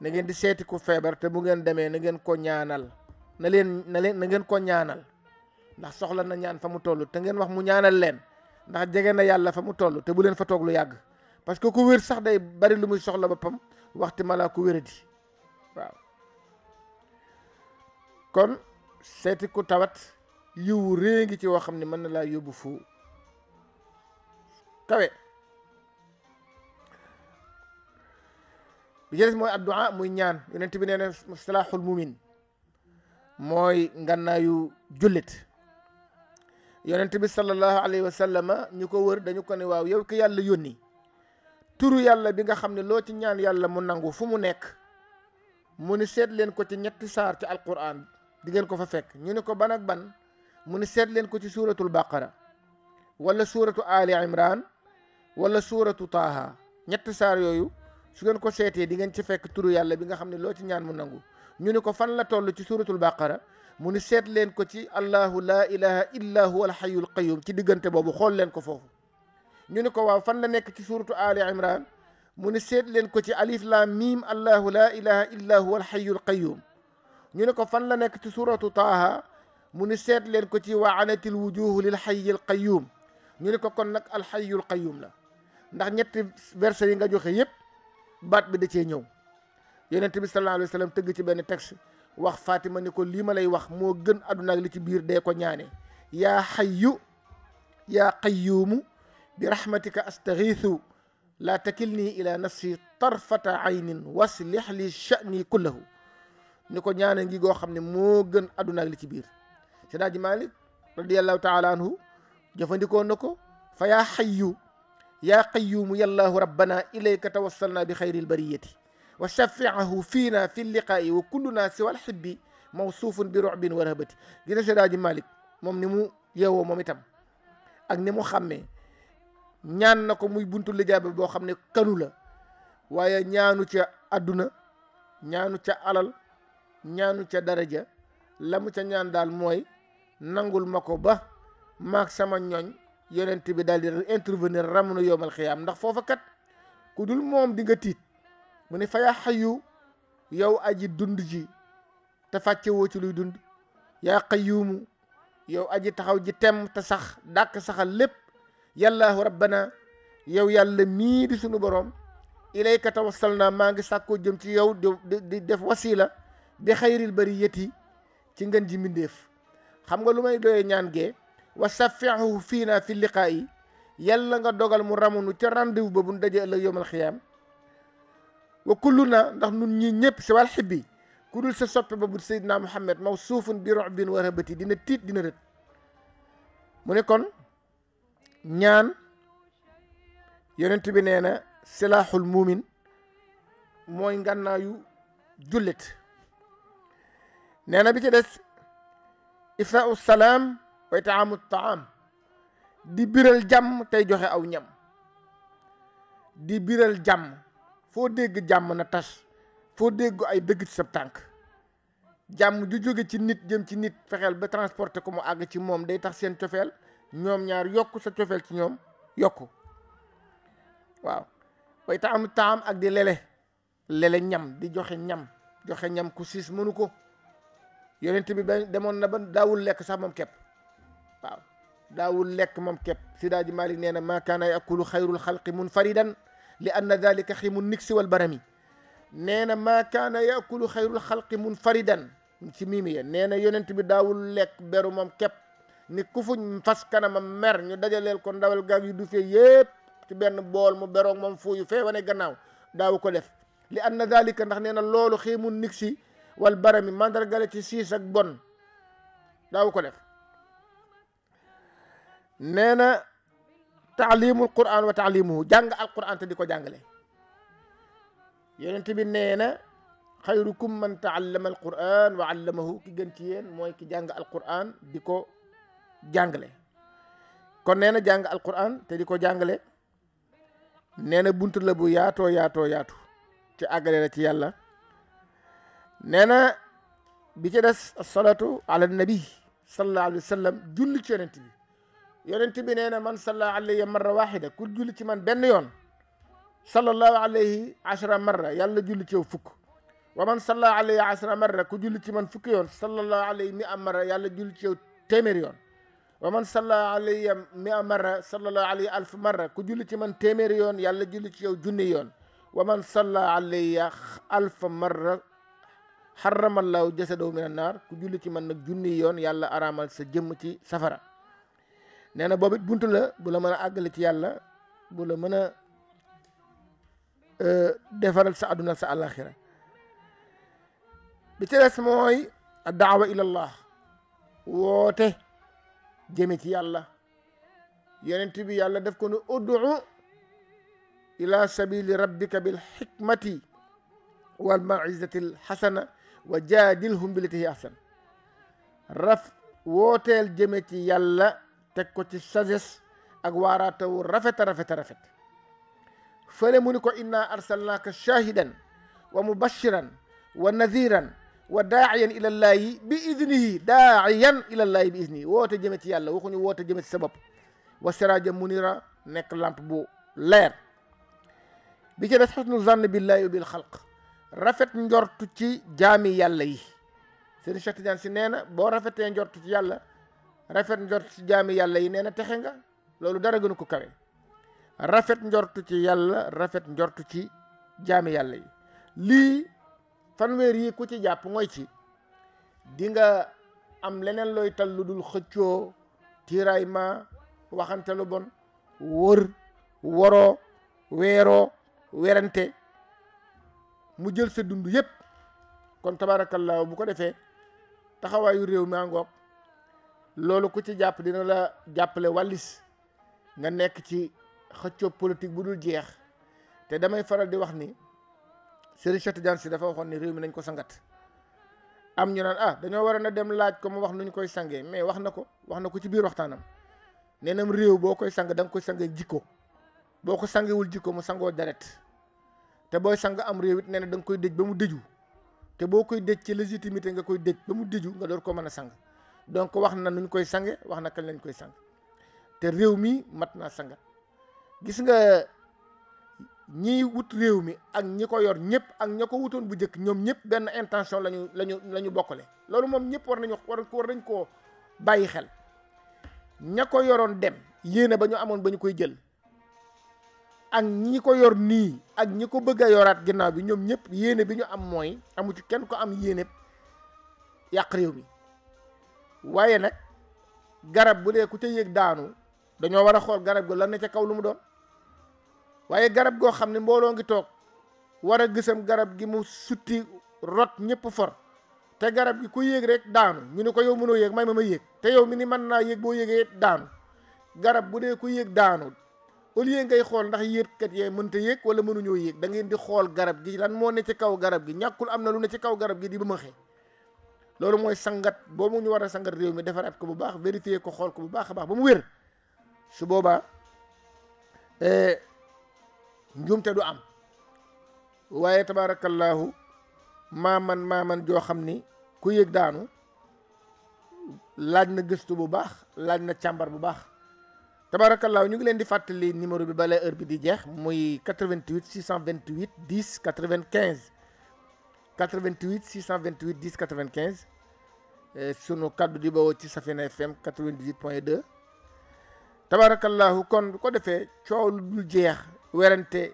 na ngeen di seeti ku feebar te bu ngeen demee na ngeen ko ñaanal na ngeen ko ñaanal ndax soxla na ñaan fa mu toll te ngeen wax mu ñaanal leen ndax jege na yàlla fa mu toll te bu leen fa toog lu yàgg parce que ku wér sax day bari lu muy soxla boppam waxti malaa ku wéradi waaw. kon seeti ku tawat yiwu rée ngi ci woo xam ne mën na laa yóbbu fu kawe. bi ci des mooy addu'a muy ñaan yonent bi nee na silaaxul mumin mooy ngannaayu jullit. yonent bi sallallahu alayhi wa sallama ñu ko wër dañu ko ne waaw yow ki yàlla yónni turu yàlla bi nga xam ne loo ci ñaan yàlla mu nangu fu mu nekk mu ni seet leen ko ci ñetti saar ci alquran di ngeen ko fa fekk. ñu ne ko ban ak ban mu ni seet leen ko ci suuratul baqara wala suuratu ali imran wala suuratu taaha. ñetti saar yooyu su ngeen ko seetee di ngeen ci fekk turu yàlla bi nga xam ne loo ci ñaan mu nangu. ñu ne ko fan la toll ci suuratul baqara mu ni seet leen ko ci allahu la ilaha illa huwa alhayyul qayyum ci diggante boobu xool leen ko foofu. ñu ne ko waaw fan la nekk ci suuratu ali imran mu ni seet leen ko ci alif lam mim allahu la ilaha illa huwa alhayyul qayyum. ñu ne ko fan la nekk ci suuratu taaha mu ni seet leen ko ci wa anatil wujuhu lil hayyil qayyum. ñu ne ko kon nag alhayyul qayyum la ndax ñetti verset yi nga joxe yépp baat bi da cee ñëw. yonent bi sallallahu alayhi wa sallam tëgg ci benn texte wax Fatima ni ko lii ma lay wax moo gën àdduna ak li ci biir dee ko ñaane yaa hayyu yaa qayyumu bi rahmatika astaghithu la takilni ila nafsi tarfata aynin waslih li sha'ni kullahu. ni ko ñaane ngi goo xam ne moo gën àdduna ak li ci biir. Seydi Malik radiyallahu taala anhu jëfandikoo na ko fa yaa hayyu yaa qayyumu yallahu rabbana ilayka tawassalna bi xayril bariyati wa shafiahu fiina fi liqaa'i wa kulluna siwa alxibbi mawsuufun bi ru'bin wa rahbati. gis nga Seydi Malik moom ni mu yeewoo moom itam ak ni mu xàmmee ñaan na ko muy buntu lijaaba boo xam ne kanu la waaye ñaanu ca àdduna ñaanu ca alal ñaanu ca daraja la mu ca ñaan daal mooy nangul ma ko ba maag sama ñooñ yonent bi daal di intervenir ramnu yowmal xiyaam ndax foofa kat ku dul moom di nga tiit. mu ne fa yaa xayu yow aji dund ji te fàcce woo ci luy dund yaa qayyumu yow aji taxaw ji tem te sax dàkk saxal lépp yallaahu rabbana yow yàlla mii di sunu borom ilayka tawassalna maa ngi sàkkoo jëm ci yow di def wasila bi xayril bariyati ci ngën ji mbindéef. xam nga lu may doyee ñaan gee wa safiahu fiina fi liqaa'i yàlla nga dogal mu ramunu ca rendez-vous ba bu ñu dajee ëllëg yowmal xiyaam wa kulluna ndax nun ñi ñëpp si wàl xibbi ku dul sa soppe ba bu Seydina Muhammad mawsuufun bi ru'bin wa rahbati dina tiit dina rët. mu ne kon ñaan yonent bi nee na silaaxul muumin mooy ngànnaayu jullit. nee na bi ci des ifsaa'u salaam wa itaamu taam di biral jàmm tey joxe aw ñam. di biral jàmm foo dégg jàmm na tas foo dégg ay dëgg ci sa tànk. jàmm ju jóge ci nit jëm ci nit fexeel ba transporter ko mu àgg ci moom day tax seen cofeel ñoom ñaar yokku sa cofeel ci ñoom yokku. waaw way taam taam ak di lele ñam di joxe ñam ku siis mënu ko. yonent bi ba demoon na ba daawul lekk sax moom kepp. waaw daawul lekk moom kepp. Seydi Malik nee na maa kaana yakulu xayrul xalqi munfaridan li anna dalika ximu niksi wal barami nee na maa kaana yakulu xayrul xalqi munfaridan ci miimiya nee na yonent bi daawul lekk beru moom képp ni ku fuñ fas kanamam mer ñu dajaleel ko ndawal gaag yu du fee yépp ci benn bool mu beroog moom fuuyu fee wane gannaaw daawu ko def li anna dalika ndax nee na loolu xiimu niksi wal barami mandargale ci siis ak bon daawu ko def nee na taalimul quran wa taalimuhu jàng alquran te di ko jàngale yonent bi nee na xayrukum man taallama alquran wa allamahu ki gën ci yéen mooy ki jàng alquran di ko jàngale kon nee na jàng alquran te di ko jàngale nee na bunt la bu yaatoo yaatu ci àggale la ci yàlla nee na bi ci des salatu ala nabi sallallahu alayhi wa sallam julli ci yonent bi nee na man salla alayya marra waxida ku julli ci man benn yoon sallallahu alayhi ashra marra yàlla julli ci yow fukk wa man salla alayhi ashra marra ku julli ci man fukki yoon sallallahu alayhi mi'a marra yàlla julli ci yow téeméer yoon wa man salla alayhi mi'a marra sallallahu alayhi alf marra ku julli ci man téeméer yoon yàlla julli ci yow junni yoon wa man salla alayhi alf marra harrama allahu jasadahu min annaar ku julli ci man nag junni yoon yàlla araamal sa jëmm ci safara nee na boobu it buntu la bu la mën a àggale ci yàlla bu la mën a defaral sa àdduna sa àlaxira bi ci des mooy daawa ilallah woote jëme ci yàlla yonent bi yàlla def ko ne ud'u ila sabili rabbika bil hikmati wal maw'izati al hasana wa jaadilhum billati hiya ahsan wooteel jëme ci yàlla teg ko ci sagesse ak waaraatawu rafet fële mu ni ko inna arsalnaaka shahidan wa mubashiran wa nadhiran wa daa'iyan ila llaahi bi idnihi woote jëme ci yàlla waxuñu woote jëme ci sa bopp wa siraja munira nekk lampe bu leer bi ci des xusnu zann billahi wa bil xalq rafet njortu ci jaami yàlla yi Sëriñ Cheikh Tidiane si nee na boo rafetee njortu ci yàlla rafet njort ci jaami yàlla yi nee na texe nga loolu dara gënu ko kawe rafet njortu ci yàlla rafet njortu ci jaami yàlla yi lii fanweer yi ku ci jàpp mooy ci di nga am leneen looy tal lu dul xëccoo tiraillement waxante lu bon wër woroo weeroo werante mu jël sa dund yépp kon tabaarakallaahu bu ko defee taxawaayu réew maa ngoog loolu ku ci jàpp dina la jàppale wàllis nga nekk ci xëccoo politique bu dul jeex te damay faral di wax ni Serigne Cheikh Tidiane Sy dafa waxoon ni réew mi nañ ko sangat am ñu naan dañoo war a dem laaj ko mu wax nuñ koy sangee mais wax na ko ci biir waxtaanam nee na réew boo koy sang da nga koy sangee jikko boo ko sangewul jikko mu sangoo deret te booy sang am réew it nee na da nga koy dëj ba mu dëju te boo koy dëj ci légitimité nga koy dëj ba mu dëju nga door ko mën a sang donc wax na nuñ koy sange wax na kañ lañ koy sang te réew mi mat naa sangat gis nga ñiy wut réew mi ak ñi ko yor ñëpp ak ña ko wutoon bu njëkk ñoom ñëpp benn intention lañu bokkale loolu moom ñëpp war nañ koo bàyyi xel ña ko yoroon dem yéene ba ñu amoon ba ñu koy jël ak ñi ko yor nii ak ñi ko bëgg a yoraat ginnaaw bi ñoom ñëpp yéene bi ñu am mooy amu ci kenn ko am yéene yàq réew mi waaye nag garab bu dee ku ca yéeg daanu dañoo war a xool garab gi lan na ca kaw lu mu doon waaye garab goo xam ne mbooloo ngi toog war a gisam garab gi mu sutti rot ñëpp for te garab gi ku yéeg rek daanu ñu ne ko yow mënoo yéeg may ma yéeg te yow mi ni mën naa yéeg boo yéegee daanu garab bu dee ku yéeg daanu au lieu ngay xool ndax yéegkat yee mënta yéeg wala mënuñoo yéeg da ngeen di xool garab gi lan moo ne ci kaw garab gi ñàkkul am na lu ne ci kaw garab gi di ba ma xee loolu mooy sangat boobu ñu war a sangat réew mi defaraat ko bu baax vérifier ko xool ko bu baax a baax ba mu wér su boobaa njuumte du am waaye tabaarakallaahu maaman joo xam ni ku yëg daanu laaj na gëstu bu baax laaj na càmbar bu baax tabaarakallaahu ñu ngi leen di fàttali numéro bi bala heure bi di jeex muy 88 628 10 95 88 628 10 95 sunu kaddu di bawoo ci Safina FM 98.2 tabarakallahu kon bu ko defee coow lu dul jeex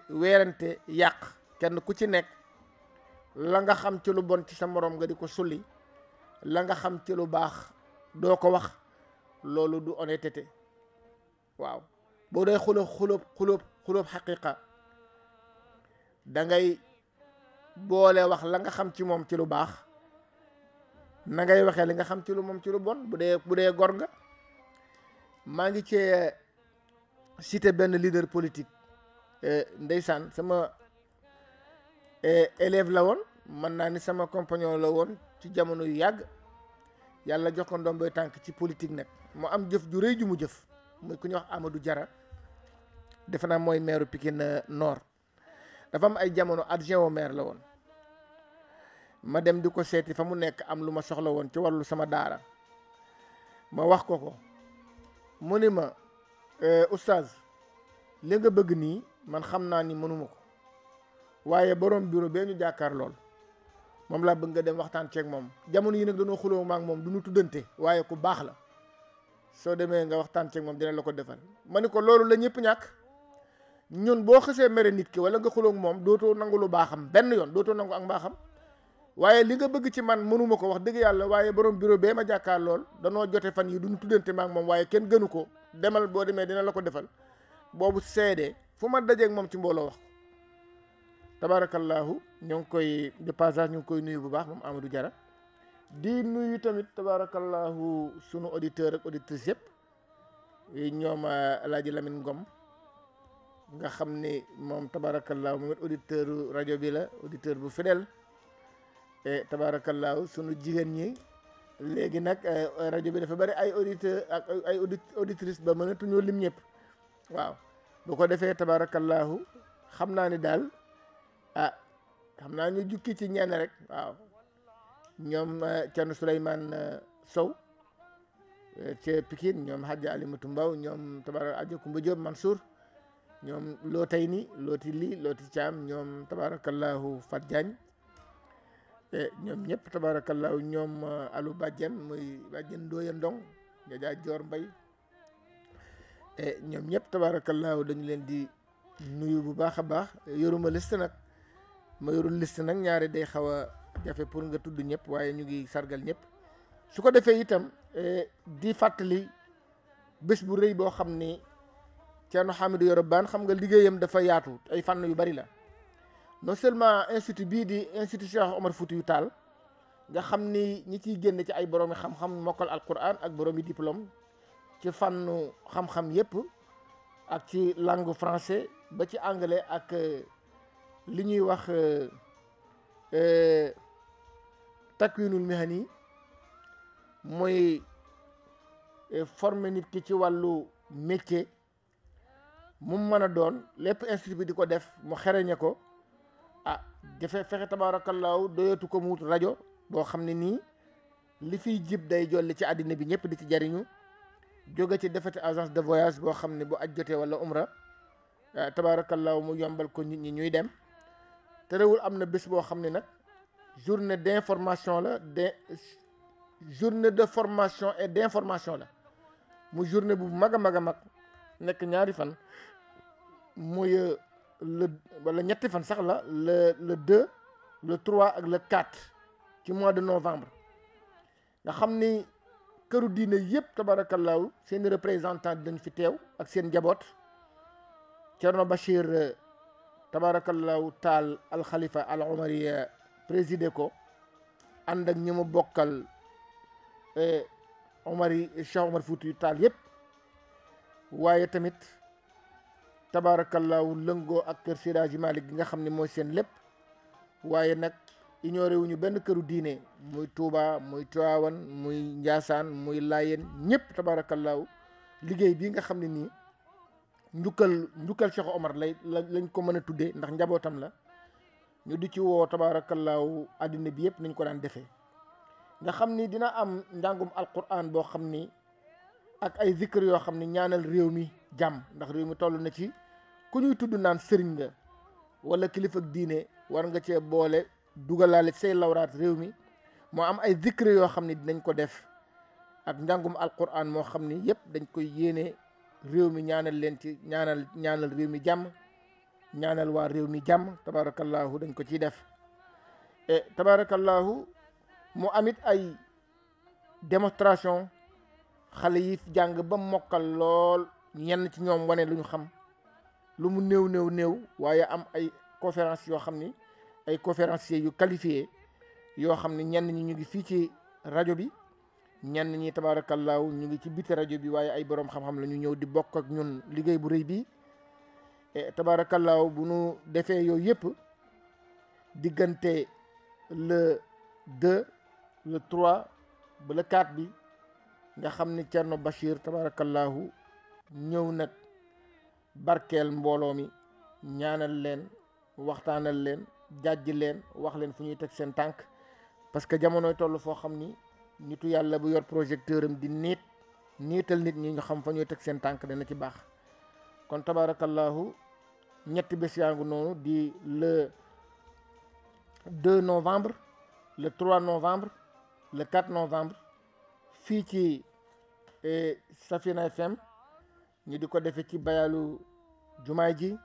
weerante yàq kenn ku ci nekk la nga xam ci lu bon ci sa morom nga di ko sulli, la nga xam ci lu baax doo ko wax, loolu du honnêteté. waaw boo dee xulóob xaqiqa da ngay boole wax la nga xam ci moom ci lu baax, na ngay waxee li nga xam ci lu moom ci lu bon bu dee gor nga. maa ngi cee cité benn leader politique, ndeysaan sama élève la woon, mën naa ni sama compagnon la woon ci jamono yu yàgg, yàlla jox ko ndomboy tànk ci politique nag mu am jëf ju rëy ju mu jëf, muy ku ñuy wax Amadou Diarra, defe naa mooy maire Pikine Nord. dafa am ay jamono adjoint au maire la woon, ma dem di ko seeti fa mu nekk, am lu ma soxla woon ci wàllu sama daara, ma wax ko mu ni ma oustaz li nga bëgg nii man xam naa ni mënuma ko, waaye borom bureau bee ñu jàkkaar lool moom laa bëgg nga dem waxtaan ceeg moom. jamono yi nag dañoo xuloo maak moom du ñu tuddante, waaye ku baax la, soo demee nga waxtaan ceeg moom dina la ko defal. ma ni ko loolu la ñëpp ñàkk. ñun boo xësee mere nit ki wala nga xuloo moom dootoo nangu lu baaxam benn yoon, dootoo nangu ak mbaaxam. waaye li nga bëgg ci man mënuma ko wax dëgg yàlla, waaye borom bureau bee ma jàkkaar lool danoo jote fan yi duñu tuddante maak moom, waaye kenn gënu ko, demal boo demee dina la ko defal. boobu seede fu ma dajeeg moom ci mbooloo wax ko. tabarakallahu ñu ngi koy de passage ñu ngi koy nuyu bu baax moom Amadou Diarra. di nuyu tamit tabarakallahu sunu auditeur ak auditrice yëpp, ñoom Alaaji Lamine Ngom nga xam ni moom tabarakallahu moom it auditeur rajo bi la, auditeur bu fidèle. et tabarakallahu sunu jigéen ñi léegi nag rajo bi dafa bari ay auditeur ak ay auditrice ba mënatuñoo lim ñëpp. waaw bu ko defee tabarakallahu xam naa ni daal xam naa ñu jukki ci ñenn rek. waaw ñoom Thierno Souleymane Sow ca Pikine, ñoom Hadja Alimatu Mbaw, ñoom Adja Kumba Diop Mansour, ñoom Lootay ni Looti Li Looti Thiam, ñoom tabarakallahu Fat Diagne, ñoom ñëpp tabarakallahu, ñoom Alou Badiane muy Badiane Ndoye Ndong, Jaja Dior Mbay, ñoom ñëpp tabarakallahu dañu leen di nuyu bu baax a baax. yoruma liste nag, ma yorul liste nag ñaari day xaw a jafe pour nga tudd ñëpp, waaye ñu ngi sargal ñëpp. su ko defee itam di fàttali bés bu rëy boo xam ni Thierno Hamidou Yero Bane, xam nga liggéeyam dafa yaatu, ay fànn yu bari la. non seulement institut bii di institut Cheikh Omar Foutiyou Tall nga xam ni ñi ciy génn ci ay boroomi xam-xam mokkal alquran ak boroomi diplôme ci fànnu xam-xam yépp, ak ci langue français ba ci anglais, ak li ñuy wax takwinul mihani, mooy former nit ki ci wàllu métier mu mën a doon, lépp institut bi di ko def mu xereñe ko. dafa fexe tabaarakallaahu doyatu ko mu wut rajo boo xam ne nii li fiy jib day jolli ci àddina bi ñëpp di ci jariñu. jóge ci defati agence de voyage boo xam ne bu aj jotee wala umra tabaarakallaahu mu yombal ko nit ñi ñuy dem. te rewul am na bés boo xam ne nag journée d'information la, journée de formation et d'information la, mu journée bu mag a mag a mag nekk ñaari fan, muy wala ñetti fan sax la, le 2 le 3 ak le 4 ci mois de novembre. nga xam ni këru diine yëpp tabarakallahu seen représentant dañ fi teew ak seen njaboot. Thierno Bachir tabarakallahu Tall al Khalifa al Omari présidé ko, ànd ak ñi mu bokkal Omari Cheikh Omar Foutiyou Tall yëpp. waaye tamit tabarakallahu lëngoo ak kër Seydi Hadji Malick gi nga xam ne mooy seen lépp. waaye nag ignoré wuñu benn këru diine, muy Touba, muy Tivaouane, muy Ndiassane, muy Layène, ñëpp tabarakallahu liggéey bii nga xam ne nii njukkal Cheikh Omar lañ ko mën a tuddee, ndax njabootam la. ñu di ci woo tabarakallahu addina bi yëpp nañ ko daan defee. nga xam ni dina am njàngum alquran boo xam ni ak ay zikr yoo xam ni ñaanal réew mi jàmm, ndax réew mi toll na ci ku ñuy tudd naan sëriñ nga wala kilifa ak diine war nga cee boole dugalaale say lawraat réew mi. moo am ay zikr yoo xam ni dinañ ko def ak njàngum alquran moo xam ni yëpp dañ koy yéene réew mi, ñaanal leen ci ñaanal réew mi jàmm, ñaanal waa réew mi jàmm tabarakallahu dañ ko ciy def. tabarakallahu mu amit ay démonstration xale yi jàng ba mokkal lool ñenn ci ñoom wane lu ñu xam lu mu néew waaye am ay conférence yoo xam ni ay conférenciers yu qualifiés yoo xam ni ñenn ñi ñu ngi fii ci rajo bi ñenn ñi tabarakallahu ñu ngi ci biti rajo bi waaye ay boroom xam-xam la ñu ñëw di bokk ak ñun liggéey bu rëy bi tabarakallahu bu nu defee yooyu yëpp diggante le 2 le 3 ba le 4 bi nga xam ni Thierno Bachir tabarakallahu ñëw nag barkeel mbooloo mi ñaanal leen waxtaanal leen jàjj leen wax leen fu ñuy teg seen tànk parce que jamonoy toll foo xam ni nitu yàlla bu yor projecteur am di niital nit ñi nga xam fa ñuy teg seen tànk dana ci baax kon tabarakallahu ñetti bés yaa ngi noonu di le 2 novembre le 3 novembre le 4 novembre fii ci Safina FM ñu di ko defee ci bayalu jumaay ji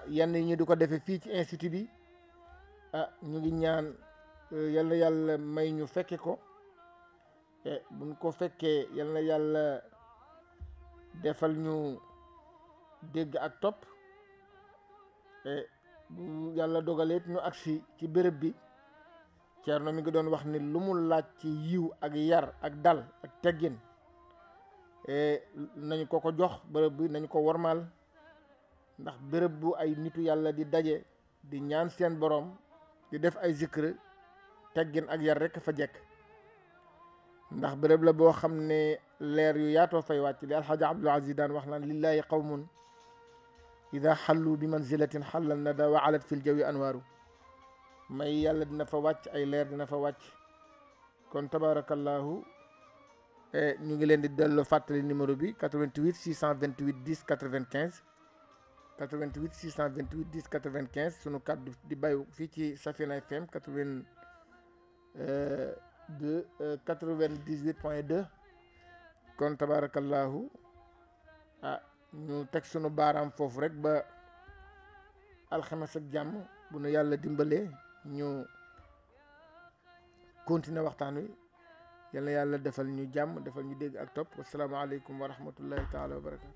yenn yi ñu di ko defee fii ci institut bi ñu ngi ñaan yal yàlla may ñu fekke ko buñ ko fekkee yal na yàlla defal ñu dégg ak topp bu yàlla dogaleet ñu agsi ci béréb bi Thierno mi ngi doon wax ni lu mu laaj ci yiw ak yar ak dal ak teggin nañu ko jox béréb bi nañu ko wormaal ndax béréb bu ay nitu yàlla di daje di ñaan seen borom di def ay zikr teggin ak yar rekk fa jekk ndax béréb la boo xam ne leer yu yaatoo fay wàcc li alxaaja Abdul Aziz daan wax naan lillahi qawmun ida xallu bi manzilatin xallal nada wa alat fil jawi anwaaru may yàlla dina fa wàcc ay leer dina fa wàcc kon tabarakallahu ñu ngi leen di dellu fàttali numéro bi 88 628 10 95 88 628 10 95 sunu kàddu di bayu fii ci Safina FM 98.2 kon tabarakallahu ñu teg sunu baaraam foofu rek ba alxames ak jàmm bu nu yàlla dimbalee ñu continuer waxtaan wi yal na yàlla defal ñu jàmm defal ñu dégg ak topp wasalaamaaleykum wa rahmatullahi taala wa barakatu